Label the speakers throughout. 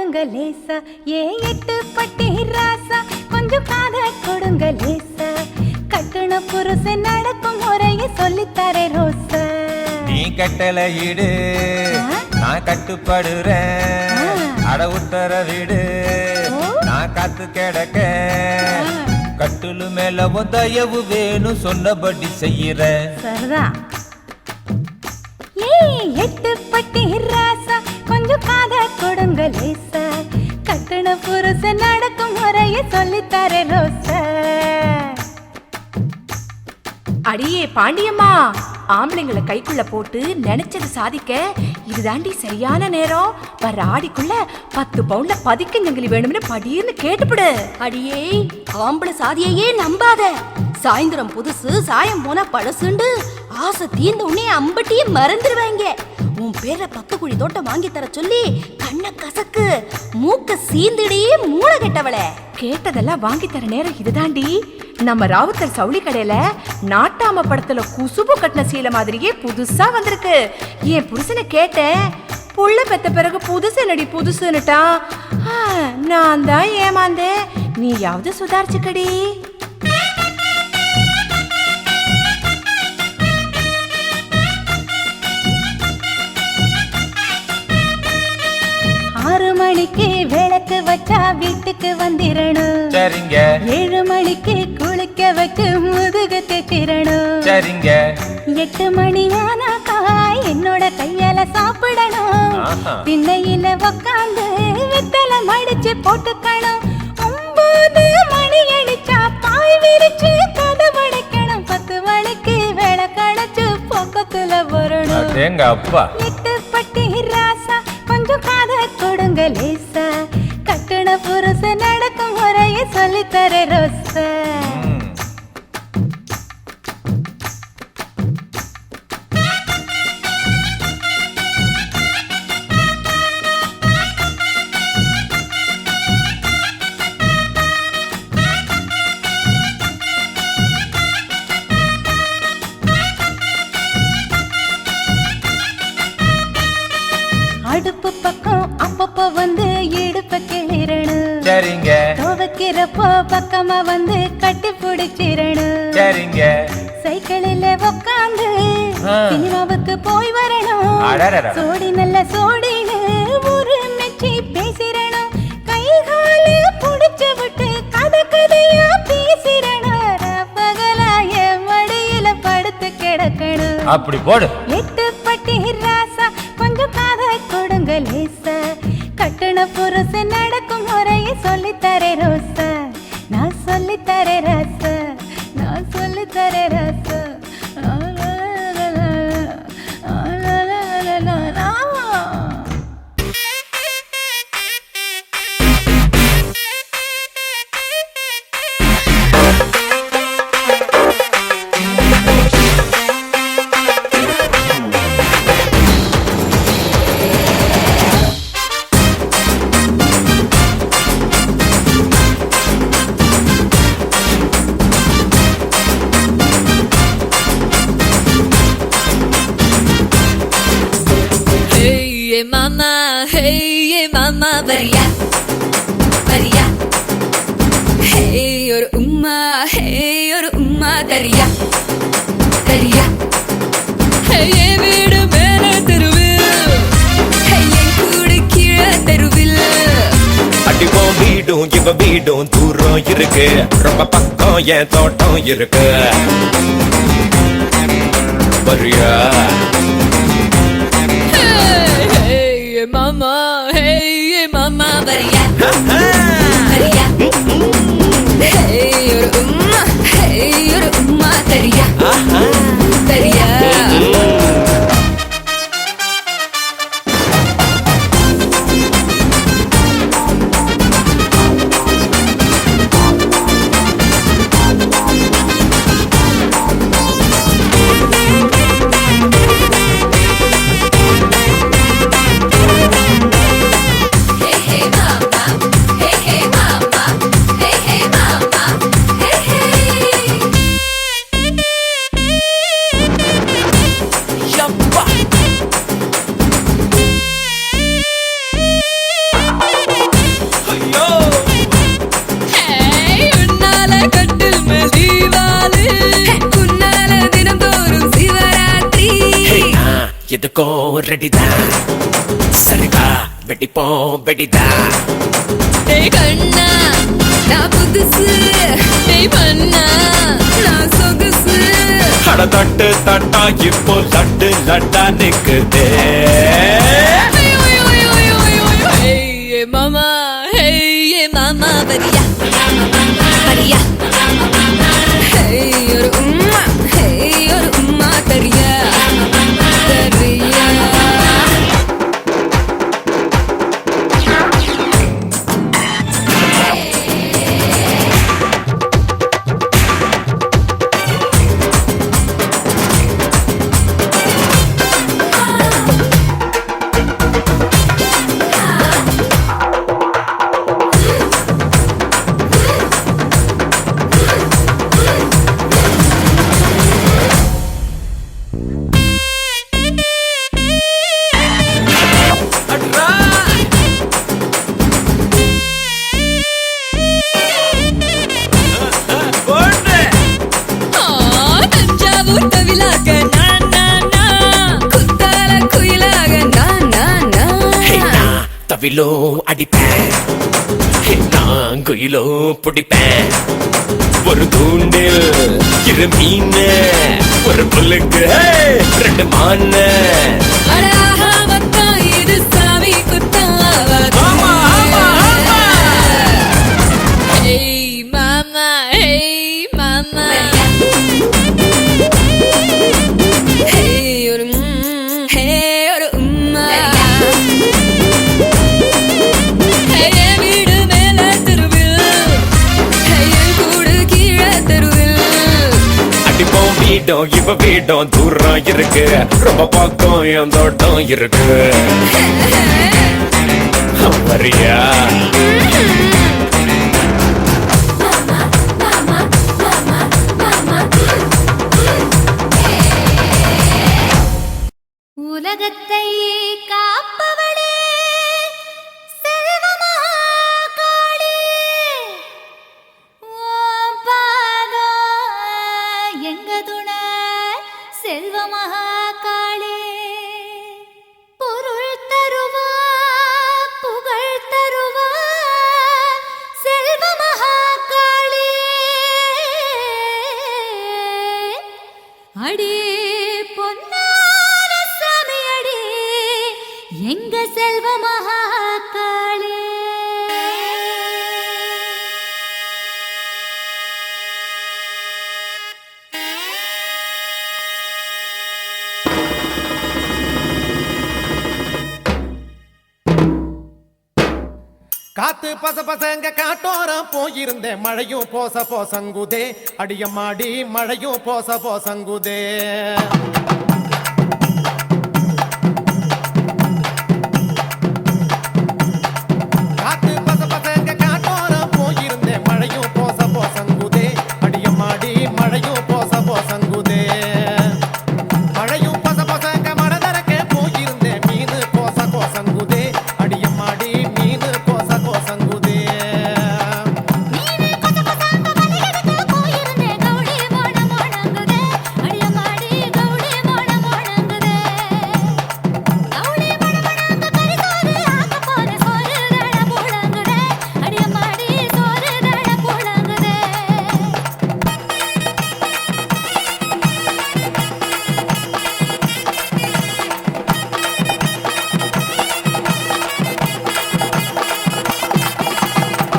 Speaker 1: கொடுங்க லேசா ஏ எட்டு பட்டி ராசா கொஞ்சம் காத கொடுங்க லேசா கட்டுன புருஷன் நடக்கும் முறையை சொல்லித்தரே ரோசா
Speaker 2: நீ கட்டளை இடு நான் கட்டுப்படுறேன் அட உத்தர வீடு நான் காத்து கிடக்க கட்டுலு மேல தயவு வேணும் சொன்னபடி செய்யறேன்
Speaker 1: சரதா ஏ எட்டு பட்டி ராசா கொஞ்சம் காத கொடுங்க லேசா கட்டுன புருஷன் நடக்கும் முறையை சொல்லித்தரே ரோசா
Speaker 3: அடியே பாண்டியம்மா ஆம்பளைங்களை கைக்குள்ள போட்டு நினைச்சது சாதிக்க இதுதாண்டி சரியான நேரம். வர ஆடிக்குள்ள 10 பவுன்ல பதிக்கஞ்சங்கிலி வேணும்னு படின்னு கேட்டுப்படு.
Speaker 4: அடியே ஆம்பளை சாதியையே நம்பாத. சாயந்தரம் புதுசு சாயம் போனா பழசுண்டு ஆசை தீர்ந்த உடனே அம்பட்டியே மறந்துடுவாங்க. உன் பேர்ல 10 குழி தோட்டம் வாங்கி தர சொல்லி கண்ண கசக்கு மூக்க சீந்திடி மூளை கெட்டவளே.
Speaker 3: கேட்டதெல்லாம் வாங்கி தர நேரம் இதுதாண்டி. நம்ம ராவுத்தர் சவுளி கடையில நாட்டாம படத்துல குசுபு கட்டின சீலை மாதிரியே புதுசா வந்திருக்கு. என் புருஷனை கேட்டேன், புள்ள பெத்த பிறகு புதுசு நடி புதுசுன்னுட்டா. நான் தான் ஏமாந்தேன், நீயாவது சுதாரிச்சுக்கடி.
Speaker 1: மணிக்கு விளக்கு வச்சா வீட்டுக்கு வந்திரணும். சரிங்க. 7 மணிக்கு குளிக்க வச்சு முதுகு தேச்சிரணும். சரிங்க. 8 மணி ஆனாக்கா என்னோட கையால சாப்பிடணும். திண்ணையில உக்காந்து வெத்தலை மடிச்சு போட்டுக்கணும். 9 மணி அடிச்சா பாய் விரிச்சு கதவடைக்கணும். 10 மணிக்கு விளக்கடைச்சு பக்கத்துல வரணும். எங்க அப்பா 8 பட்டி ராசா கொஞ்சம் காத கொடுங்க லேசா கட்டுன புருஷ நடக்கும் முறையை சொல்லித்தர ரோசா. அடுப்பு பக்கம் அப்பப்போ வந்து இடுப்ப கிளிரணும். சரிங்க. துவைக்கிறப்போ பக்கமா வந்து கட்டி பிடிச்சிரணும். சரிங்க. சைக்கிளில உக்காந்து சினிமாவுக்கு போய் வரணும். சோடி நல்ல சோடின்னு ஒரு மெச்சி பேசிரணும். கை காலு புடிச்சு விட்டு கதையா பேசிரணும். பகலா என் மடியில படுத்து கிடக்கணும். அப்படி போடு. 8 பட்டி ராசா கொஞ்சம் காத கொடுங்க லேசா கட்டுன புருஷ நடக்கும் முறையை சொல்லித்தரே ரோசா. நான் சொல்லித்தரே ராசா, நான் சொல்லித்தரே ராசா.
Speaker 4: Mama, varia, varia. Hey, ஒரு உம்மா, hey, ஒரு உம்மா தரியா, தரியா. Hey, என் வீடு மேல தெருவில், hey, என் கூடு கீழே தெருவில்.
Speaker 2: அடிவோம் வீடும் இவ வீடும் தூரம் இருக்கு, ரொம்ப பக்கம் என் தோட்டம் இருக்கு. வரியா?
Speaker 4: Mama, hey, mama, varia, varia. Hey, ஒரு உம்மா தரியா, தரியா.
Speaker 2: எதுக்கோ ரெடிதான் சரிதா வெடிப்போம் வெடிதான்
Speaker 5: டேய் கண்ணா நான் புதுசு டேய் பண்ணா நான் சொகுசு
Speaker 2: அட தட்டு தட்டா இப்போ லட்டு லட்டா நிக்குதே
Speaker 5: ஹே மாமா வரியா வரியா ஹே ஒரு உம்மா தரியா தரியா
Speaker 2: தவிலோ அடிப்பேன் நான் குயிலோ பிடிப்பேன் ஒரு தூண்டில் இரு மீன் ஒரு புல்லுக்கு ரெண்டு மான
Speaker 5: இது சாமி குத்தம் ஹேய் மாமா ஹேய் ஒரு உம்மா
Speaker 2: வீடும் இவ வீடும் தூரம் இருக்கு ரொம்ப பக்கம் என் தோட்டம் இருக்கு வரியா
Speaker 1: உலகத்தை காப்பவளே செல்வமகாளே ஓம் பாதம் எங்க துணை செல்வமகாளே பொருள் தருவா புகழ் தருவா செல்வமகாளே அடே பொன்னார சாமியடே எங்க செல்வ மகாகாளே
Speaker 6: காத்து பச பசங்க காட்டோரம் போயிருந்தேன் மழையும் போச போசங்குதே அடியம்மாடி மழையும் போச போசங்குதே காத்து பச பசங்க காட்டோரம் போயிருந்தேன் மழையும் போச போசங்குதே அடியம்மாடி மழையும் போச போசங்குதே மழையும் பச பசங்க மனதரக்க போயிருந்தேன் மீனு போச கோசங்குதே அடியம்மாடி மீனு கோச கோசங்குதே
Speaker 1: நீனே கொச்ச கொச்சங்க மலையடிக்கு போயிருந்தே கௌடி மோன மோனங்குதே அடியமாடி கௌடி மோன மோனங்குதே கௌடி மோன மோனங்க கரிசோறு ஆக்க போற சோறு தட போடங்குதே அடியமாடி சோறு தட போடங்குதே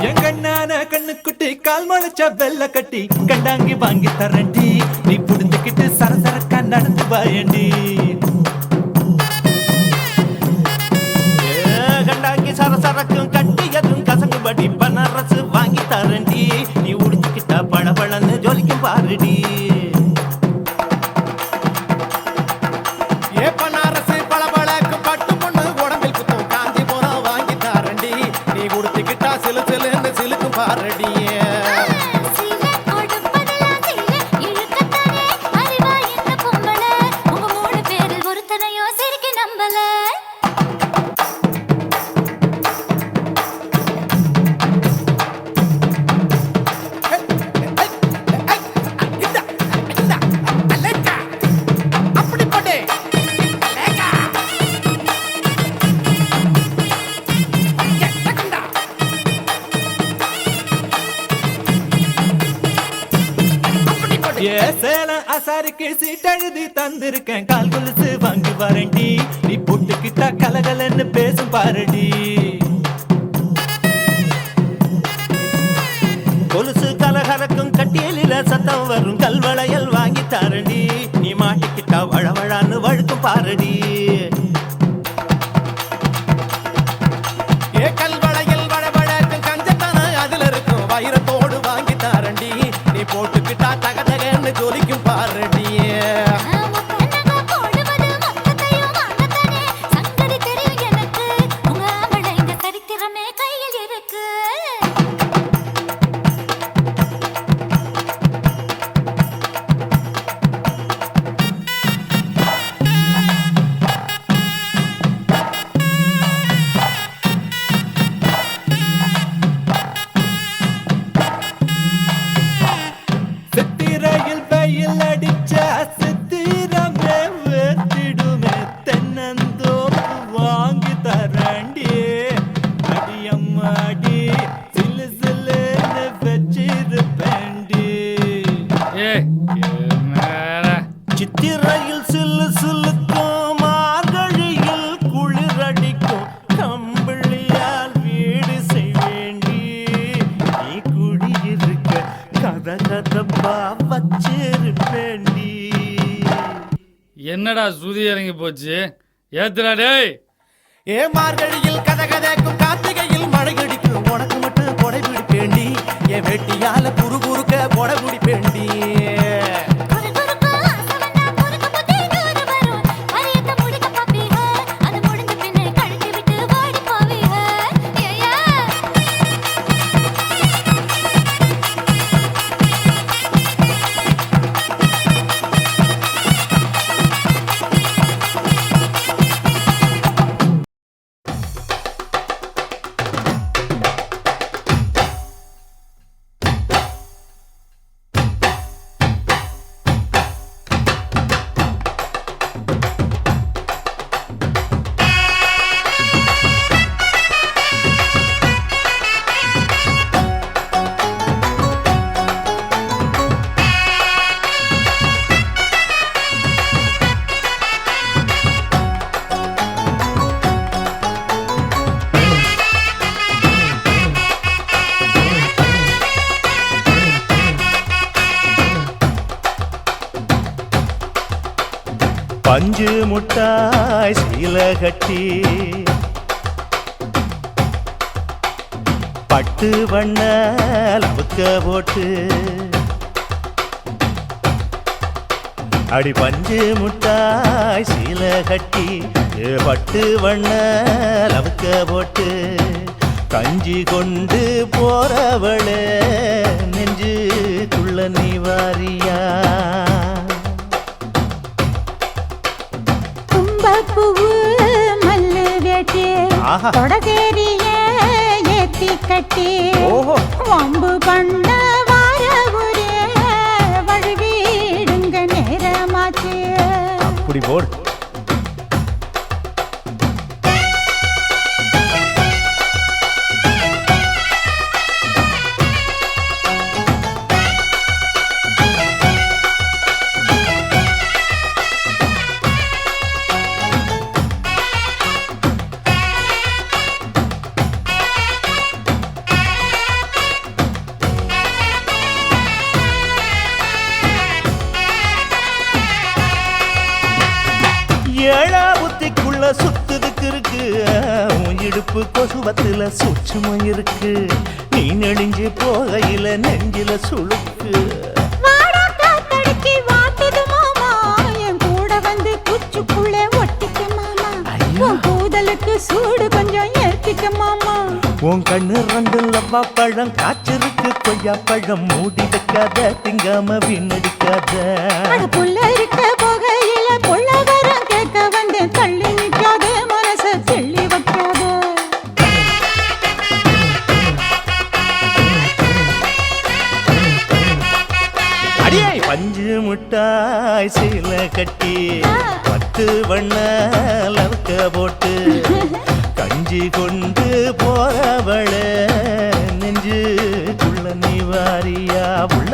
Speaker 7: எங்கண்ணான கண்ணுக்குட்டி கால் முளைச்ச வெள்ள கட்டி கண்டாங்கி வாங்கி தரண்டி நீ புடிஞ்சுக்கிட்டு சரசரக்கா நடந்து வாயண்டி கண்டாங்கி சரசரக்கும் கட்டி எதுவும் கசங்குபடி பனரசு வாங்கி தரண்டி நீ உடிச்சுக்கிட்டா பழபழன்னு ஜொலிக்கும் பாருடி
Speaker 6: ஏப்பனாரசு பளபளக்கு பட்டு பொண்ணு உடம்பில் குத்தும் காஞ்சிபுரம் வாங்கி தாரண்டி நீ உடுத்திக்கிட்டா சிலு சிலுன்னு சிலுக்கும் பாரடி
Speaker 1: சில கொடுப்பதெல்லாம் சில இழுக்கத்தானே அறிவா இந்த பொம்பள உங்க மூணு பேரில் ஒருத்தனையோ சிரிக்க நம்பல
Speaker 7: சேலம் அசாரிக்கு சீட்டெழுதி தந்திருக்கேன் கால் கொலுசு வாங்கி வரண்டி நீ போட்டுக்கிட்டா கலகலன்னு பேசும் பாரடி கொலுசு கலகலக்கும் கட்டியலில சத்தம் வரும் கல்வளையல் வாங்கி தாரடி நீ மாட்டிக்கிட்டா வழவழான்னு வழுக்கும் பாரடி
Speaker 6: ஏ கல்வளையல் வடவழக்கும் கஞ்சத்தான அதுல இருக்கும் வைரத்தோடு வாங்கி தாரண்டி நீ போட்டுக்கிட்டா தகதகன்னு ஜொலிக்கும் பாரடி
Speaker 7: சித்திரையில் வெயில் அடிச்சா சித்திரமே வேத்திடுமே தென்னந்தோப்பு வாங்கி தரண்டி அடியம்மாடி சிலு சிலுன்னு வச்சிருப்பேண்டி சித்திரையில் சில்லு சில்லுக்கும் மார்கழியில் குளிரடிக்கும் கம்பிளியால் வீடு செய்வேண்டி நீ குடியிருக்க கத கதப்பா வச்சிருப்பேண்டி
Speaker 8: என்னடா சுதி இறங்கி போச்சு ஏத்துடா டேய்
Speaker 6: ஏ மார்கழியில் கதகதக்கும் கார்த்திகையில் மழை அடிக்கும் உனக்கு மட்டும் கொடை பிடிப்பேண்டி என் வெட்டியால குறுகுறுக்க கொடை பிடிப்பேண்டி
Speaker 7: பஞ்சு முட்டாய் சீல கட்டி பட்டு வண்ண லவுக்க போட்டு அடி பஞ்சு முட்டாய் சீல கட்டி பட்டு வண்ண லவுக்க போட்டு கஞ்சி கொண்டு போறவளே நெஞ்சுக்குள்ள நீ வாரியா
Speaker 1: பூவு மல்லு வேட்டி தொடகேரிய ஏத்தி கட்டி வம்பு பண்ண வார ஊரே வழுவிடுங்க நேரமாச்சு
Speaker 7: அப்படி போடு ஏழா புத்திக்குள்ள சுத்துதுக்கு இருக்கு உன் இடுப்பு கொசுவத்துல சூட்சுமம் இருக்கு நீ நெளிஞ்சு போகையில நெஞ்சில சுளுக்கு
Speaker 1: வாடா காத்தடிச்சு வாட்டுது மாமா என் கூட வந்து குச்சுக்குள்ளே ஒட்டிக்க மாமா உன் கூதலுக்கு சூடு கொஞ்சம் ஏத்திக்க மாமா
Speaker 7: உன் கண்ணு ரெண்டு லவ்வா பழம் காய்ச்சிருக்கு கொய்யா பழம் மூடி வைக்காத திங்காம வீணடிக்காத
Speaker 1: புள்ள இருக்க போகையில பொள்ளவரம் கேட்க வந்தேன் தள்ளி நிற்காத மனச செள்ளி வைக்காத
Speaker 7: அடியே பஞ்சு முட்டாய் சீல கட்டி பத்து வண்ண லவுக்க போட்டு கஞ்சி கொண்டு போறவள நெஞ்சுக்குள்ள நீ வாரியா உள்ள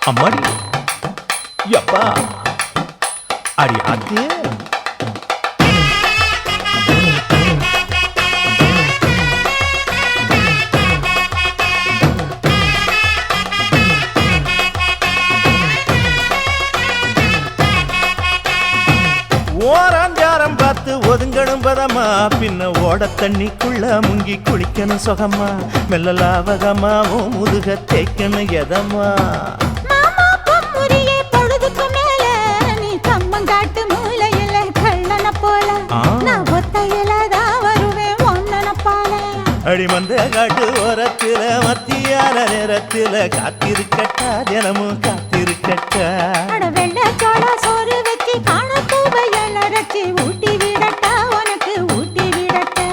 Speaker 7: அம்மாடி யப்பா அடி ஆத்தியே ஓராஞ்சாரம் பார்த்து ஒதுங்கணும் பதமா பின்ன ஓட தண்ணிக்குள்ள முங்கி குளிக்கணும் சுகமா மெல்ல லாவகமாவும் முதுக தேய்க்கணும் எதமா
Speaker 1: மாமா பொம்முரியே பொழுதுக்கு மேல நீ கம்மங்காட்டு மூலையில கள்ளன போல நான் ஒத்தையில தான் வருவேன் ஒன்னன போல
Speaker 7: அடிமந்த காட்டு ஓரத்துல மத்தியான நேரத்துல காத்திருக்கட்டா தினமும் காத்திருக்கட்டா
Speaker 1: அட வெள்ள சோள சோறு வச்சு காண பூவையல ரச்சி ஊட்டி விடட்டா உனக்கு ஊட்டி விடட்டா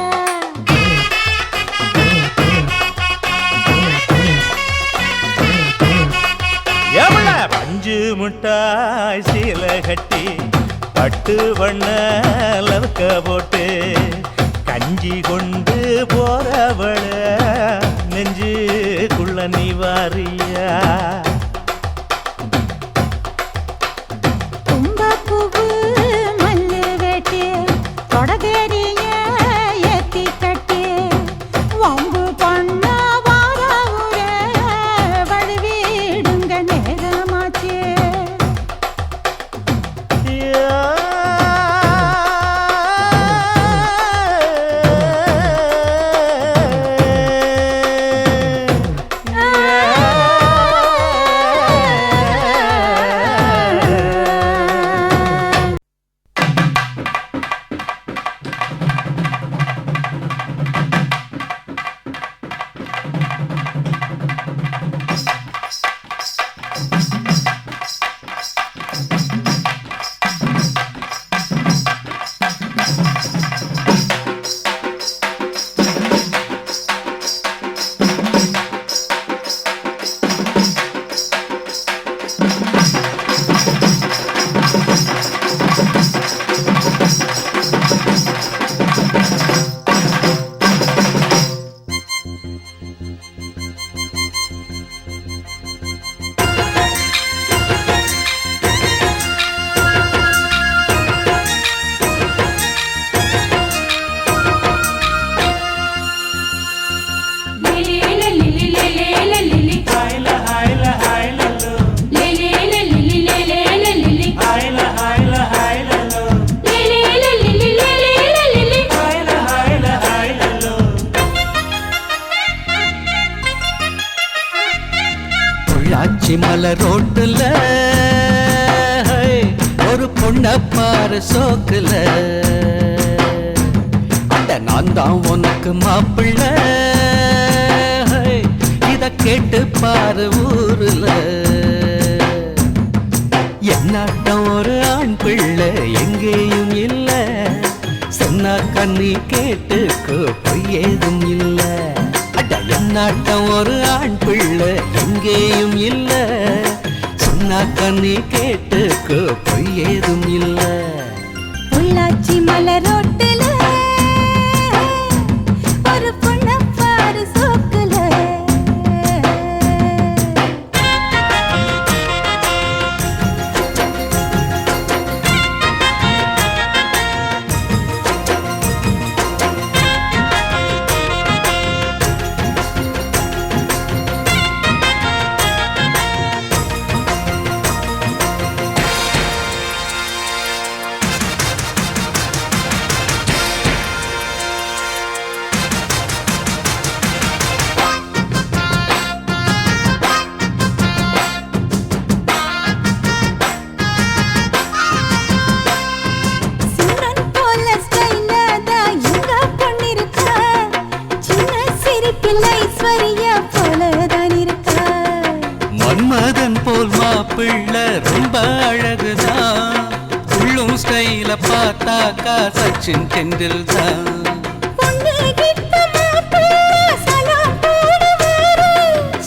Speaker 7: எவள பஞ்சு முட்டாய் சீல கட்டி பட்டு வண்ண லவக்க போட்டு கஞ்சி கொண்டு போறவள நெஞ்சுக்குள்ள நீ வாரியா
Speaker 1: கும்பப்பூவு மல்லு வெட்டி தொடதேரிய ஏத்தி கட்டி வம்பு பண்ண வார ஊர வழுவிடுங்க நேரமாச்சு
Speaker 9: மலை ரோட்டுல ஒரு பொண்ண பாரு சோக்குல அட நான் தான் உனக்கு மாப்பிள்ள இத கேட்டு பாரு ஊருல என்னாட்டம் ஒரு ஆண் பிள்ளை எங்கேயும் இல்ல சொன்னா கண்ணி கேட்டுக்கோ பொய் ஏதும் இல்ல அட என்னாட்டம் ஒரு ஆண் பிள்ளை எங்கேயும் இல்ல சொன்னா கண்ணி கேட்டுக்கோ பொய் ஏதும் இல்ல
Speaker 1: உள்ளாச்சி மலரோட்டுல ஒரு பொண்ண பாரு சோக்குல
Speaker 9: மன்மதன் போல் மாப்பிள்ள ரொம்ப அழகுதான் உள்ளும் ஸ்டைல பார்த்தாக்கா சச்சின் டெண்டுல்கர்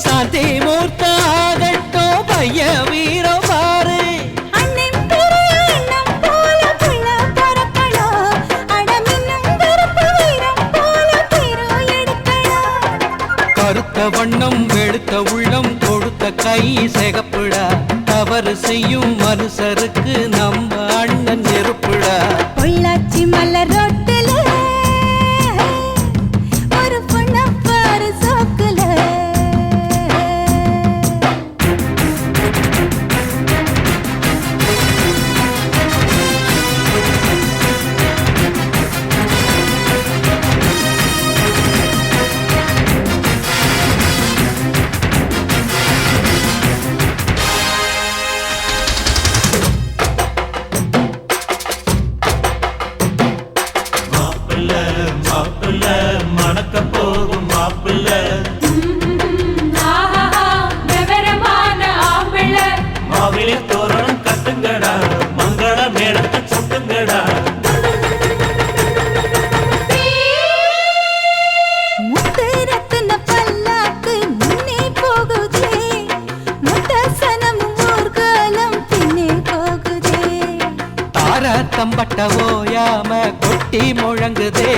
Speaker 9: சாந்தி மூர்த்த ஆகட்டும் பைய வீரம் பாரு கருத்த வண்ணம் வெளுத்த உள்ளம் கொடுத்த கை சிகப்புடா தவறு செய்யும் மனுஷருக்கு நம்ம அண்ணன் நெருப்புடா
Speaker 1: பொள்ளாச்சி மலர் ரோட்டுல ஒரு பொண்ண பாரு சோக்குல
Speaker 7: மணக்க போகும் மாப்பிள்ள மாவிலே தோரணம் கட்டுங்கடா மங்கள மேடத்தை சுட்டுங்கடா
Speaker 1: முத்து ரத்தின பல்லாக்கு முன்னே போகுதே முத்தசனம் ஊர்காலம் பின்னே போகுதே
Speaker 9: தார தம்பட்ட ஓயாம கொட்டி முழங்குதே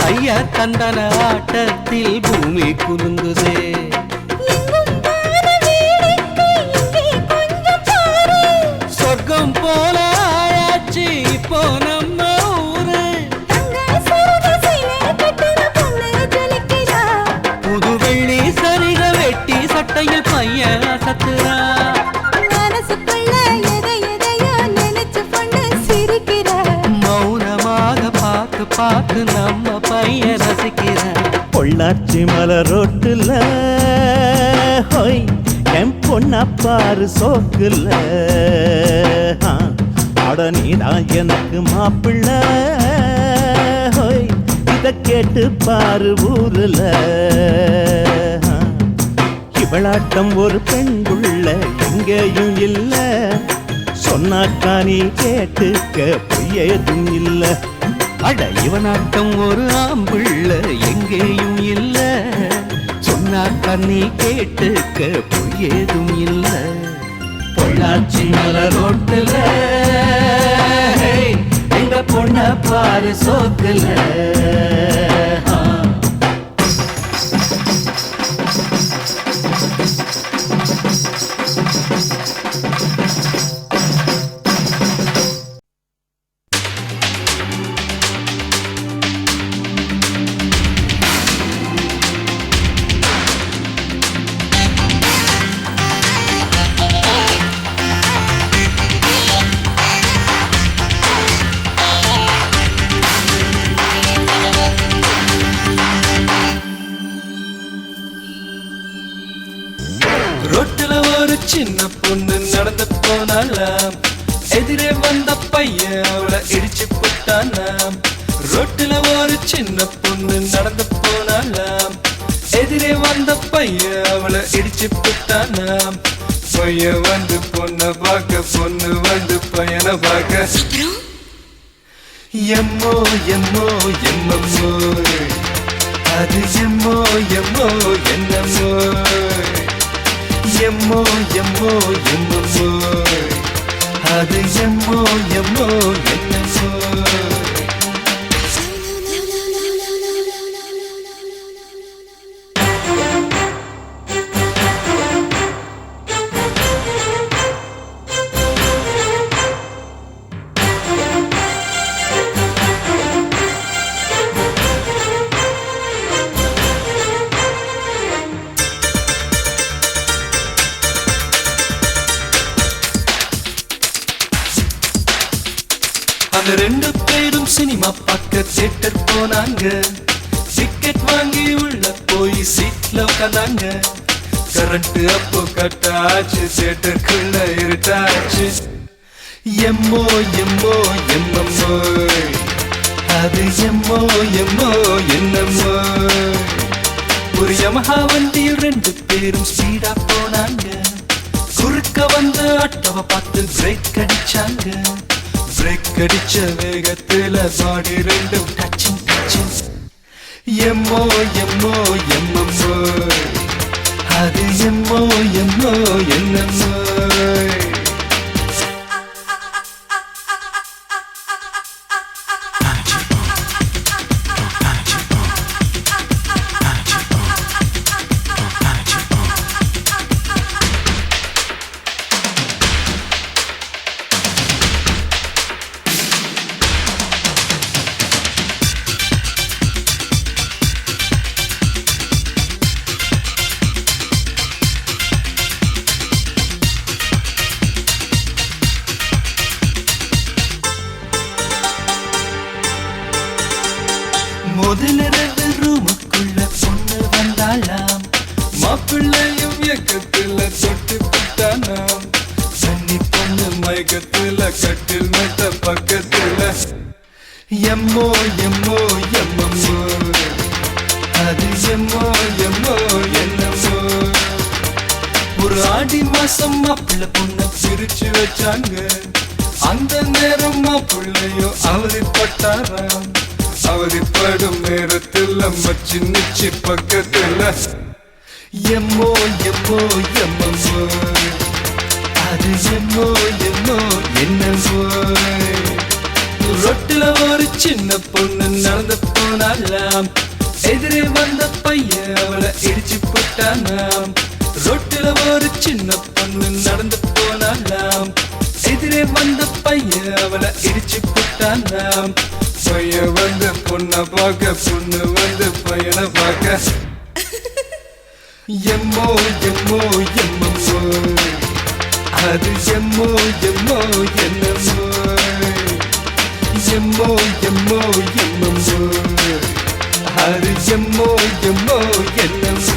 Speaker 9: ஐயா தந்தன ஆட்டத்தில் பூமி குலுங்குதே
Speaker 1: எங்கும் வான வேடிக்கை இங்கே கொஞ்சம் பாரு
Speaker 9: சொர்க்கம் போல ஆயாச்சு இப்போ நம்ம ஊரு
Speaker 1: தங்க சரக சீலை கட்டுற பொண்ணு ஜொலிக்கிறா
Speaker 9: புது வெள்ளி சரிக வெட்டி சட்டையில் பையன் அசத்துறா
Speaker 1: மனசுக்குள்ள எதையோ நினைச்சு பொண்ணு சிரிக்கிறா
Speaker 9: மௌனமாக பார்த்து பார்த்து நம்ம பையன் ரசிக்கிற
Speaker 7: பொள்ளாச்சி மலர் ரோட்டுல ஹோய் என் பொண்ண பாரு சோக்குல அட நீதான் எனக்கு மாப்பிள்ள ஹோய் இத கேட்டு பாரு ஊருல இவளாட்டம் ஒரு பெண் புள்ள எங்கேயும் இல்ல சொன்னாக்கா நீ கேட்டுக்க பொய்யேதும் இல்ல
Speaker 9: அட இவனாட்டம் ஒரு ஆம்பிள்ள எங்கேயும் இல்ல சொன்னா கண்ணி கேட்டுக்க பொய்யேதும் இல்ல
Speaker 7: பொள்ளாச்சி மலர் ரோட்டுல எங்க பொண்ண பாரு சோக்குல
Speaker 9: ரோட்டுல ஒரு சின்ன பொண்ணு நடந்து போனாலாம் எதிரே வந்த பையன் அவளை இடிச்சு போட்டானாம் ரோட்டுல ஒரு சின்ன பொண்ணு நடந்து போனாலாம் எதிரே வந்த பையன் அவளை இடிச்சு போட்டானாம் பையன் வந்து பொண்ணை பார்க்க பொண்ணு வந்து பையனை பார்க்க எம்மோ எம்மோ எம்மம்மோ அது எம்மோ எம்மோ என்னம்மோ எம்மோ எம்மோ எம்மம்மோ அது எம்மோ எம்மோ என்னம்மோ அந்த ரெண்டு பேரும் சினிமா பார்க்க தியேட்டர் போனாங்க டிக்கெட் வாங்கி உள்ள போய் சீட்ல உட்காந்தாங்க கரண்ட் அப்போ கட்டாச்சு தியேட்டருக்குள்ள இருட்டாச்சு எம்மோ எம்மோ எம்மம்மோ அது எம்மோ எம்மோ என்னம்மோ ஒரு யமஹா வண்டியில் ரெண்டு பேரும் ஸ்பீடா போனாங்க குறுக்க வந்த ஆட்டோவை பார்த்து பிரேக் அடிச்சாங்க பிரேக் அடிச்ச வேகத்துல பாடி ரெண்டும் டச்சிங் டச்சிங் எம்மோ எம்மோ எம்மம்மோ அது எம்மோ எம்மோ என்னம்மோ மாப்பிள்ளையும் இயக்கத்துல தொட்டு விட்டானாம் சன்னி பொண்ணு மயக்கத்துல கட்டில் மெத்த பக்கத்துல எம்மோ எம்மோ எம்மம்மோ அது எம்மோ எம்மோ என்னமோ ஒரு ஆடி மாசம் மாப்பிள்ளை பொண்ண பிரிச்சு வச்சாங்க அந்த நேரம் மாப்பிள்ளையும் அவதிப்பட்டாராம் அவதிப்படும் நேரத்தில் மச்சி நிச்சி பக்கத்துல எம்மோ எம்மோ எம்மம்மோ அது எம்மோ எம்மோ என்னமோ ரொட்டில ஒரு சின்ன பொண்ணு நடந்து போனாலாம் எதிரே வந்த பையன் அவளை இடிச்சு போட்டானாம் ரொட்டில ஒரு சின்ன பொண்ணு நடந்து போனாலாம் எதிரே வந்த பையன் அவளை இடிச்சு போட்டானாம் பையன் வந்து பொண்ணை பார்க்க பொண்ணு வந்து பையனை பார்க்க எம்மோ எம்மோ எம்மம்மோ அது எம்மோ எம்மோ என்னமோ எம்மோ எம்மோ எம்மம்மோ அது எம்மோ எம்மோ என்னமோ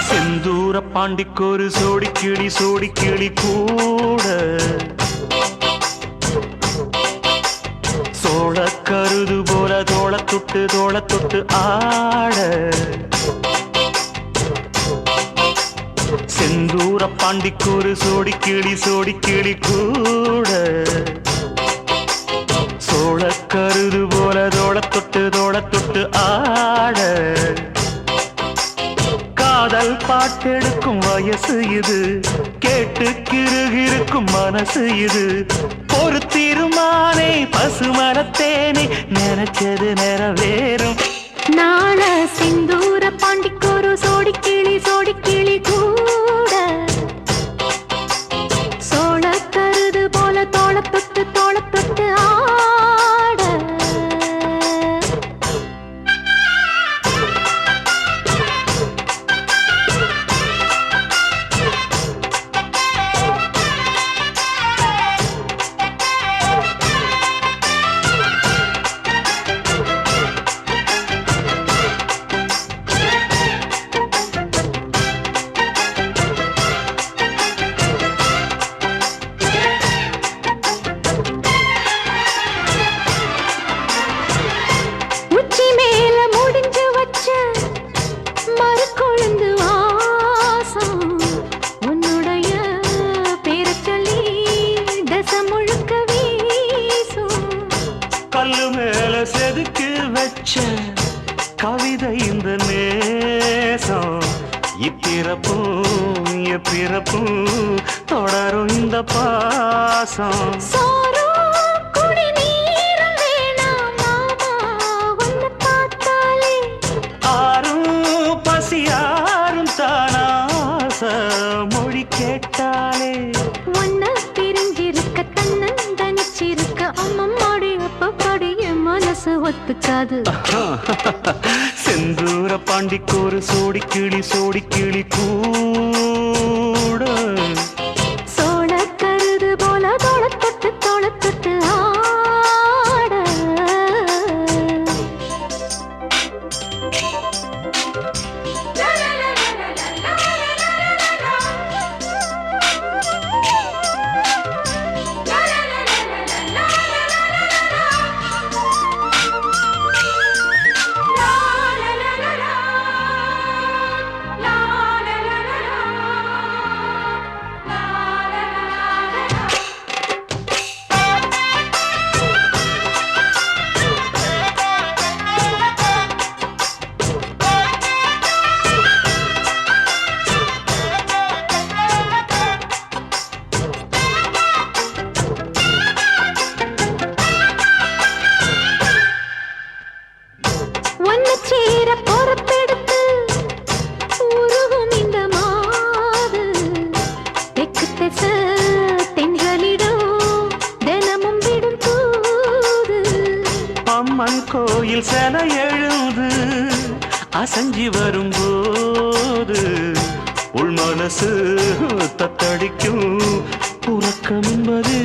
Speaker 10: செந்தூர பாண்டிக்கொரு சோடி கிளி கூட சோழ கருது போல தோள தொட்டு ஆட செந்தூர பாண்டிக்கொரு சோடி கிளி கூட சோழ கருது போல தோள தொட்டு ஆட காதல் பாட்டெடுக்கும் வயசு இது கேட்டு கிருகிருக்கும் மனசு இது ஒரு திருமானே பசுமரத்தேனே நினைச்சது நிறைவேறும்
Speaker 1: நாள சிந்தூர பாண்டிக்கொரு சோடி கிளி கூட சோழ கருது போல தோள தொட்டு ஆட
Speaker 10: கல்லு மேல செதுக்கு வச்ச கவிதை இந்த நேசம் இப்பிறப்பும் எப்பிறப்பும் தொடரும் இந்த பாசம் ஆரும் பசியாரும் தானாச மொழி கேட்டாலே
Speaker 1: ஒன்ன பிரிஞ்சிருக்க தன்னந்தனிச்சிருக்க அம்மம்மாடி அப்பப்படி என் மனசு ஒத்துக்காது
Speaker 10: செந்தூர பாண்டிக்கொரு சோடி கிளி கூட
Speaker 1: சோழ கருது போல தோள தொட்டு ஆட
Speaker 10: செஞ்சு வரும்போது உள் மனசு தத்தடிக்கும் உறக்கம் என்பது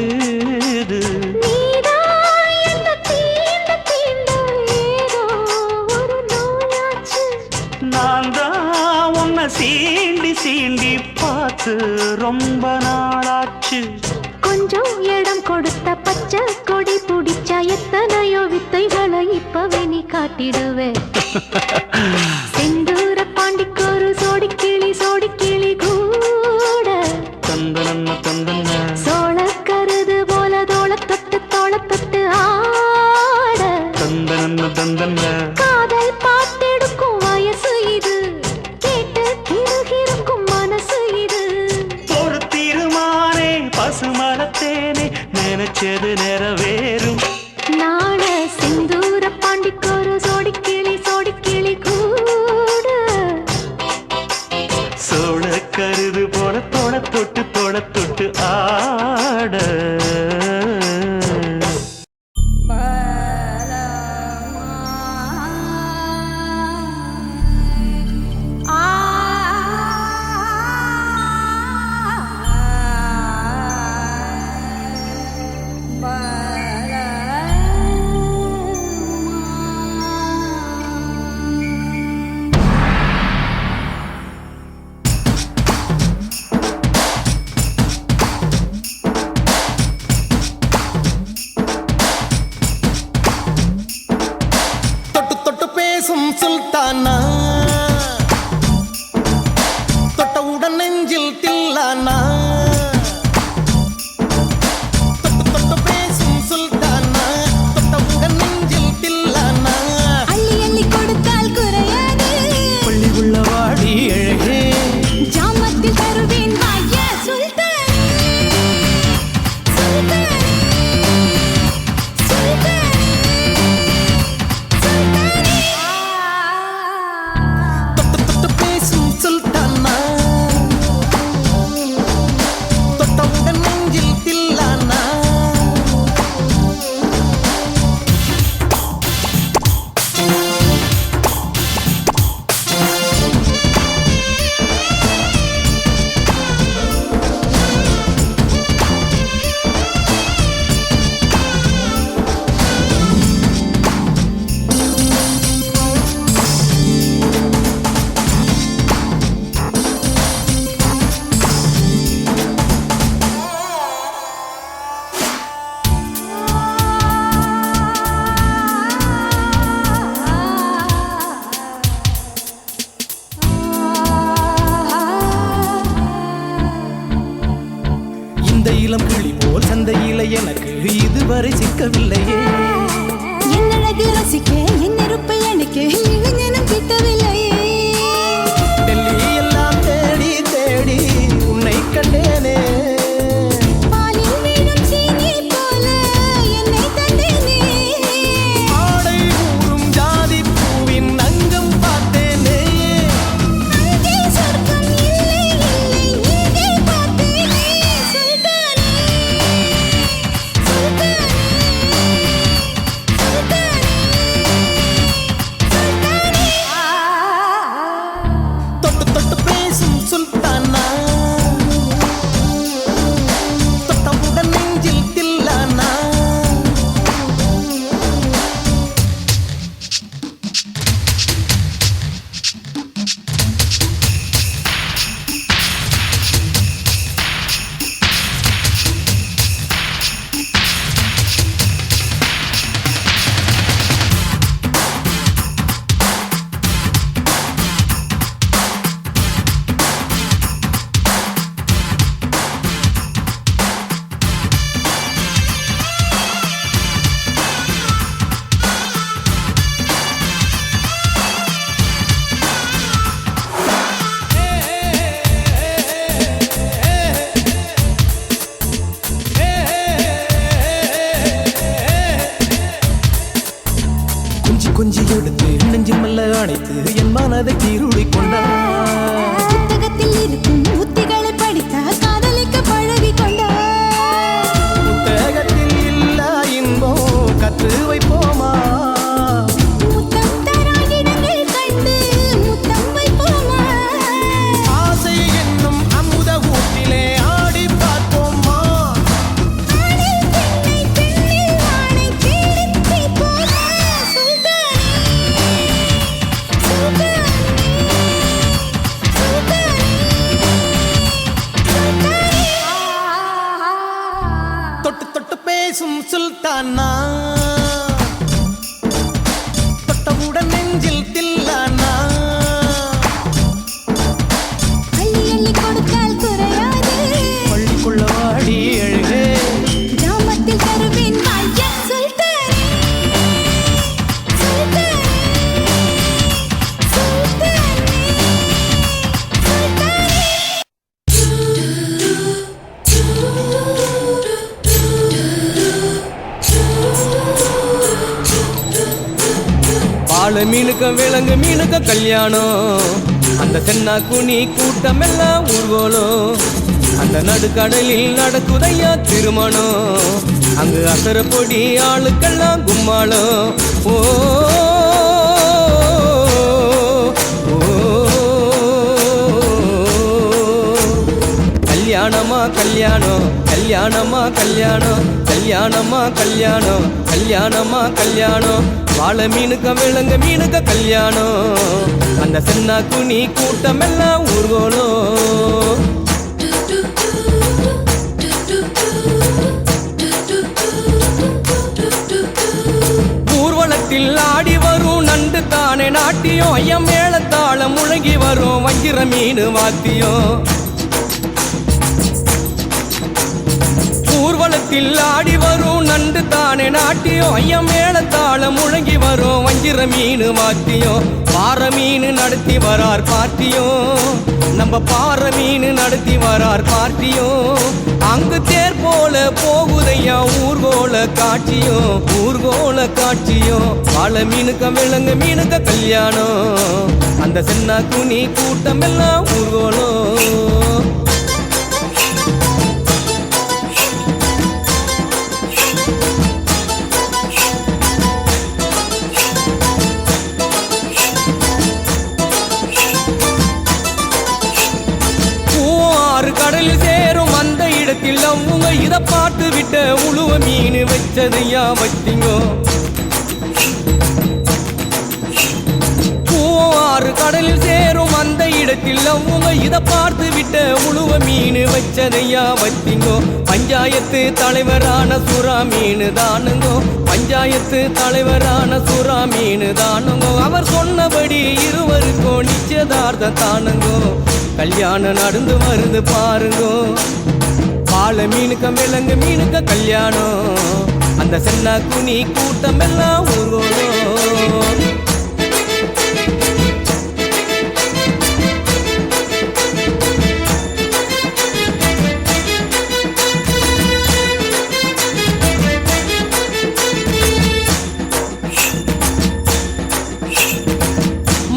Speaker 10: நான் தான் உன்னை சீண்டி சீண்டி பார்த்து ரொம்ப நாளாச்சு.
Speaker 1: கொஞ்சம் இடம் கொடுத்த பச்சை கொடி பிடிச்சா எத்தனையோ வித்தைகளை இப்பவே நீ காட்டிடுவே. செந்தூர பாண்டிக்கொரு சோடி கிளி கூட
Speaker 10: தந்தன தந்தன
Speaker 1: சோழ கருது போல தோள தொட்டு ஆட
Speaker 10: தந்தன தந்தன
Speaker 1: காதல் பார்த்தெடுக்கும் வயசு இது, கேட்டு கிருகிருக்கும் மனசு இது.
Speaker 10: ஒரு தீர்மானே பசுமரத்தேனே நினைச்சது நிறைவேறும்.
Speaker 1: நாள செந்தூர பாண்டிக்கொரு சோடி கிளி கூட
Speaker 10: சோழ கருது போல தொட தொட்டு ஆட
Speaker 6: தொட்டு தொட்டு பேசும் சுல்தானா, தொட்டவுடன் நெஞ்சில் தில்லானா. தொட்டு தொட்டு பேசும் சுல்தானா, தொட்டவுடன் நெஞ்சில் தில்லானா.
Speaker 5: அள்ளி அள்ளி கொடுத்தால் குறையாது,
Speaker 6: பள்ளி உள்ள வாடி அழகே,
Speaker 5: ஜாமத்தில் தருவேன் வாயா சுல்தானே, சுல்தானே, சுல்தானே, சுல்தானே.
Speaker 6: தொட்டு தொட்டு பேசும் சுல்தானா, தொட்டவுடன் நெஞ்சில் தில்லானா. இந்த இளம் கிளி போல் சந்தையில எனக்கு இதுவரை சிக்கவில்லையே.
Speaker 5: என் அழகு ரசிக்க என் நெருப்பை அணைக்க இளைஞனும் கிட்டவில்லையே.
Speaker 6: டெல்லி எல்லாம் தேடி தேடி உன்னை கண்டேனே.
Speaker 5: பாலில் வீழும் சீனி போல என்னை தந்தேனே.
Speaker 6: ஆடை ஊறும் ஜாதி பூவின் அங்கம் பார்த்தேனே.
Speaker 5: அங்கே சொர்க்கம் இல்லை இல்லை இங்கே பார்த்தேனே. சுல்தானே, சுல்தானே, சுல்தானே, சுல்தானே.
Speaker 6: தொட்டு தொட்டு பேசும் சுல்தானா, தொட்டவுடன் நெஞ்சில் தில்லானா. கொஞ்சி எடுத்து நெஞ்சில் மெல்ல அணைத்து என் மனதை கீருளி கொண்டார்.
Speaker 5: புத்தகத்தில் இருக்கும் உத்திகளை படித்தா காதலிக்க பழகி கொண்டார்.
Speaker 6: புத்தகத்தில் இல்ல இன்பம் கற்று வைப்போமா.
Speaker 5: முத்தம் தரா இடங்கள் கண்டு
Speaker 6: பேசும் சுல்தானா தொட்டவுடன் நெஞ்சில் தில்லானா
Speaker 5: அள்ளி அள்ளி கொடுத்தால் குறையாது
Speaker 6: பள்ளிக்குள்ள வாடி எழுகே
Speaker 5: கிராமத்தில் தருவேன் வாய்ய சுல்தானே சுல்தானே சுல்தானே சுல்தானே
Speaker 9: பால மீனுக்க விலங்கு மீனுக்க கல்யாணம் அந்த சென்னா குனி கூட்டம் எல்லாம் ஊர்வலம் அந்த நடுக்கடலில் நடக்குதையா திருமணம் அங்கு அசர பொடி ஆளுக்கெல்லாம் கும்மாளம் ஓ கல்யாணமா கல்யாணம் கல்யாணமா கல்யாணம் கல்யாணமா கல்யாணம் கல்யாணமா கல்யாணம் வாழை மீனுக்க விலங்கு மீனுக்க கல்யாணம் அந்த சென்னா குனி கூட்டம் எல்லாம் ஊர்வலம் ஊர்வலத்தில் ஆடி வரும் நண்டு தானே நாட்டியம் ஐயம் மேளத்தாளம் முழங்கி வரும் வஞ்சிர மீன் வாத்தியம் ஊர்வலத்தில் ஆடி வரும் நண்டு தானே நாட்டியம் ஐயம் மேளத்தாளம் முழங்கி வரும் வஞ்சிர மீன் வாத்தியம் பாறை மீன் நடத்தி வரார் பார்ட்டியும் நம்ம பாறை மீன் நடத்தி வரார் பார்ட்டியும் அங்கு தேர் போல போகுதையா ஊர்கோல காட்சியும் ஊர்கோல காட்சியும் வாழை மீனுக்க விலங்கு மீனுக்க கல்யாணம் அந்த சென்னா குனி கூட்டம் எல்லாம் ஊர்கோலம் கடலில் சேரும் அந்த இடத்தில் அவங்க இத பார்த்து விட்ட உழுவ மீன் வச்சதையா வச்சிங்கோ ஆறு கடலில் சேரும் அந்த இடத்தில் அவங்க இத பார்த்து விட்ட உழுவ மீன் வச்சதையா வச்சிங்கோ பஞ்சாயத்து தலைவரான சுறா மீன் தானுங்கோ பஞ்சாயத்து தலைவரான சுறா மீன் தானுங்கோ அவர் சொன்னபடி இருவருக்கும் நிச்சயதார்த்தம் தானுங்கோ கல்யாணம் நடந்து வருது பாருங்கோ பாலை மீனுக்க விலங்கு மீனுக்க கல்யாணம் அந்த சென்னா குனி கூட்டம் எல்லாம் ஊர்வலம்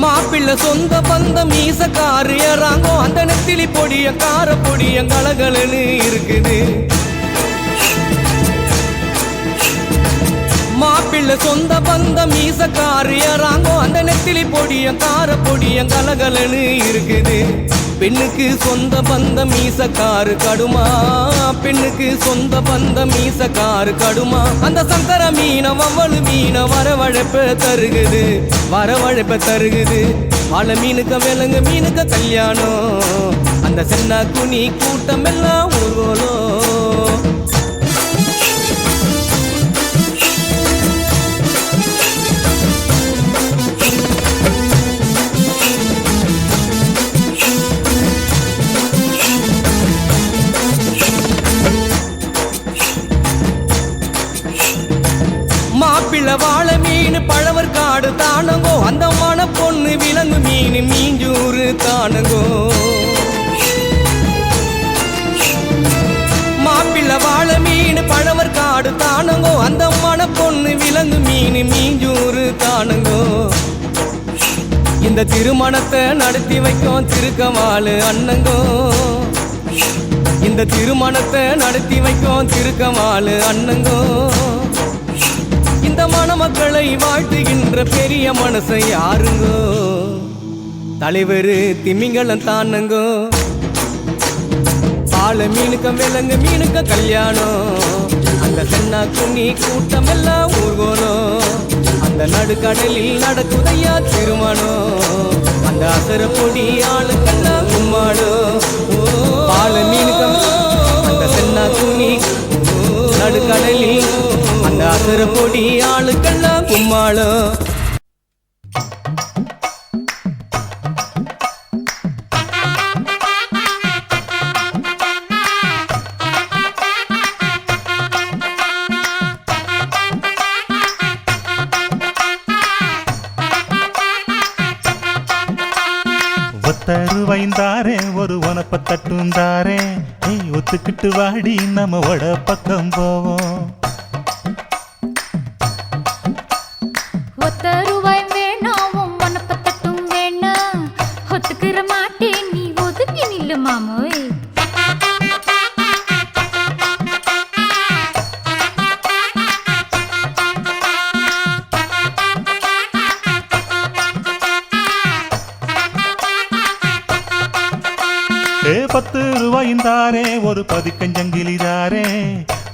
Speaker 9: மாப்பிள்ளை சொந்த பந்தம் மீசக்காரு ஏறாங்கோ அந்த நெத்திலி பொடிய கார பொடிய கலகலன்னு இருக்குது மாப்பிள்ளை சொந்த பந்தம் மீசக்காரு ஏறாங்கோ அந்த நெத்திலி பொடிய கார பொடிய கலகலன்னு இருக்குது பெண்ணுக்கு சொந்த பந்தம் மீசக்காரு கடுமா பெண்ணுக்கு சொந்த பந்தம் மீசக்காரு கடுமா அந்த சங்கர மீன வவ்வளு மீன வரவழைப்ப தருகுது வரவழைப்ப தருகுது வாழை மீனுக்க விலங்கு மீனுக்க கல்யாணம் அந்த சென்னா குனி கூட்டம் எல்லாம் ஊர்வலம் மாப்பிள்ளை வாழை மீன் பழவர் காடு தானங்கோ அந்த மன பொண்ணு விலங்கு மீன் மீஞ்சூறு தானங்கோ மாப்பிள்ளை வாழை மீன் பழவர் காடு தானங்கோ அந்த மன பொண்ணு விலங்கு மீன் மீஞ்சூறு தானங்கோ இந்த திருமணத்தை நடத்தி வைக்கும் திருக்கவாளு அண்ணங்கோ இந்த திருமணத்தை நடத்தி வைக்கும் திருக்கவாளு அண்ணங்கோ இந்த மணமக்களை வாழ்த்துகின்ற பெரிய மனசை யாருங்கோ தலைவரு திமிங்கலம் தானுங்கோ பாலை மீனுக்க விலங்கு மீனுக்க கல்யாணம் அந்த சென்னா குனி கூட்டம் எல்லாம் ஊர்கோலம் அந்த நடுக்கடலில் நடக்குதையா திருமணம் அந்த அசர பொடி ஆளுக்கெல்லாம் கும்மாடும் பாலை மீனுக்க அந்த சென்னா குனி நடுக்கடலில்
Speaker 6: சக்கர பொடி ஆளுக்கெல்லாம் கும்மாளம்.
Speaker 7: ஒத்தருவைந்தாரே ஒரு உனப்ப தட்டுந்தாரே ஒத்துக்கிட்டு வாடி நம்ம வட பக்கம் போவோம்.
Speaker 1: ஒத்த ரூபாய் வேணாம் உனப்ப தட்டும் வேணாம் ஒத்துக்கிற மாட்டேன் நீ ஒதுங்கி நில்லு மாமோய்.
Speaker 7: ₹10 ஒரு பதிக்கஞ்சங்கிலிதாரே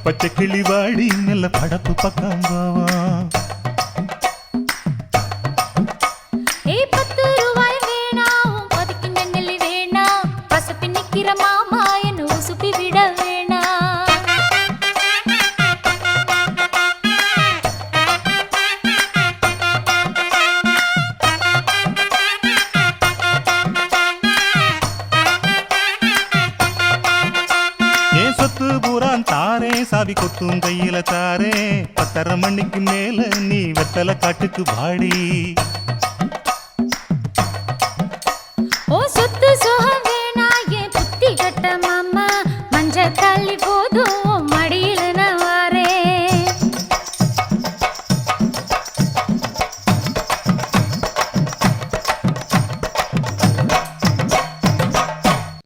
Speaker 7: பச்சை கிளி வாடி நல்ல படப்பு பக்கம் போவோம்.
Speaker 1: 10 ரூபாய் வேணாம் பதிக்கஞ்சங்கிலி வேணாம் பசப்பி நிக்கிற மாமா என்ன உசுப்பி விட வேணாம்.
Speaker 7: தாரே சாவி கொத்தும் கையில தாரே 10:30 மணிக்கு மேல நீ வெத்தலை காட்டுக்கு வாடி.